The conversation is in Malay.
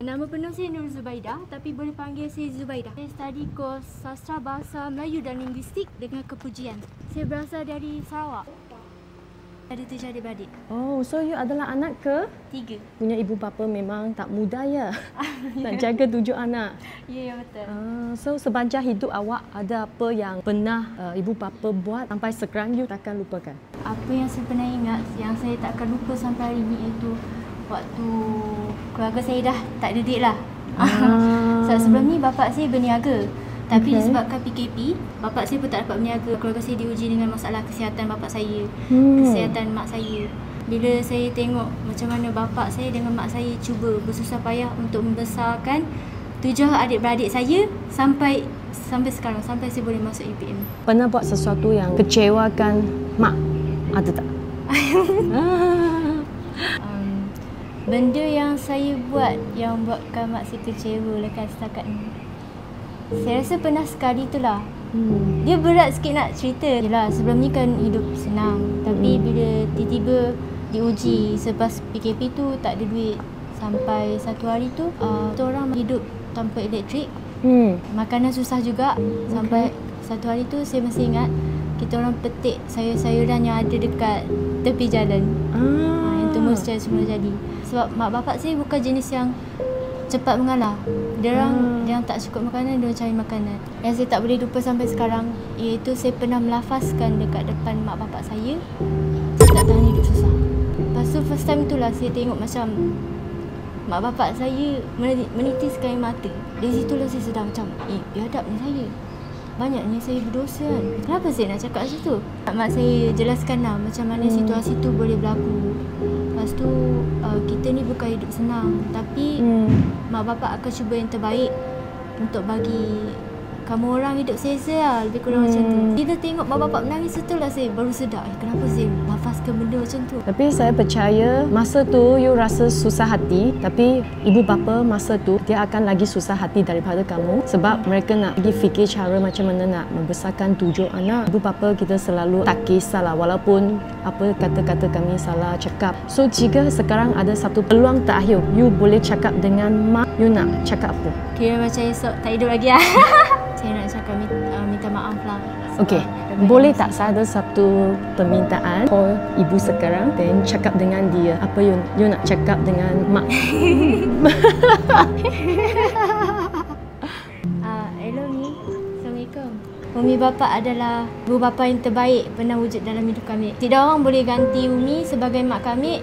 Nama penuh saya Nur Zubaidah, tapi boleh panggil saya Zubaidah. Saya study kos Sastra Bahasa Melayu dan Linguistik dengan kepujian. Saya berasal dari Sarawak. Ada 7 adik-beradik. Oh, so you adalah anak ke? 3. Punya ibu bapa memang tak mudah ya. Nak jaga 7 anak. Ya, betul. So sepanjang hidup awak ada apa yang pernah ibu bapa buat sampai sekarang you takkan lupakan? Apa yang saya pernah ingat, yang saya takkan lupa sampai hari ini iaitu waktu keluarga saya dah tak ada duit lah. Sebelum ni bapak saya berniaga. Tapi disebabkan PKP, bapak saya pun tak dapat berniaga. Keluarga saya diuji dengan masalah kesihatan bapak saya, kesihatan mak saya. Bila saya tengok macam mana bapak saya dengan mak saya cuba bersusah payah untuk membesarkan 7 adik-beradik saya sampai sekarang, sampai saya boleh masuk UPM. Pernah buat sesuatu yang kecewakan mak? Ada tak? Benda yang saya buat yang buatkan mak saya kecewa lekas setakat ni, saya rasa pernah sekali itulah. Dia berat sikit nak cerita. Yelah, sebelum ni kan hidup senang. Tapi bila tiba-tiba diuji selepas PKP tu tak ada duit. Sampai satu hari tu, kita orang hidup tanpa elektrik. Makanan susah juga. Sampai satu hari tu saya masih ingat, kita orang petik sayur-sayuran yang ada dekat tepi jalan. Yang tumbuh secara semula jadi. Sebab mak bapak saya bukan jenis yang cepat mengalah. Dia orang tak cukup makanan, dia cari makanan. Yang saya tak boleh lupa sampai sekarang iaitu saya pernah melafazkan dekat depan mak bapak saya, saya tak tahan hidup susah. Lepas tu first time itulah saya tengok macam mak bapak saya menitiskan air mata. Dari situlah saya sedar macam, biadab ni saya. Banyaknya saya berdosa kan. Kenapa saya nak cakap macam tu? Mak saya jelaskan lah macam mana situasi tu boleh berlaku. Lepas tu kita ni bukan hidup senang, tapi mak bapak akan cuba yang terbaik untuk bagi kamu orang hidup selesa lah, lebih kurang macam tu. Kita tengok mak bapak menangis, itulah saya baru sedar kenapa saya lafazkan benda macam tu. Tapi saya percaya masa tu you rasa susah hati, tapi ibu bapa masa tu dia akan lagi susah hati daripada kamu sebab mereka nak pergi fikir cara macam mana nak membesarkan 7 anak. Ibu bapa kita selalu tak kisahlah walaupun apa kata-kata kami salah cakap. So jika sekarang ada satu peluang terakhir, you boleh cakap dengan mak, you nak cakap apa? Kira macam esok tak hidup lagi lah. Saya nak cakap minta maaf lah. Okey, boleh tak saya ada satu permintaan call ibu sekarang dan cakap dengan dia apa you nak cakap dengan mak? Hello Mi, Assalamualaikum. Umi bapa adalah ibu bapa yang terbaik pernah wujud dalam hidup kami. Tidak orang boleh ganti Umi sebagai mak kami.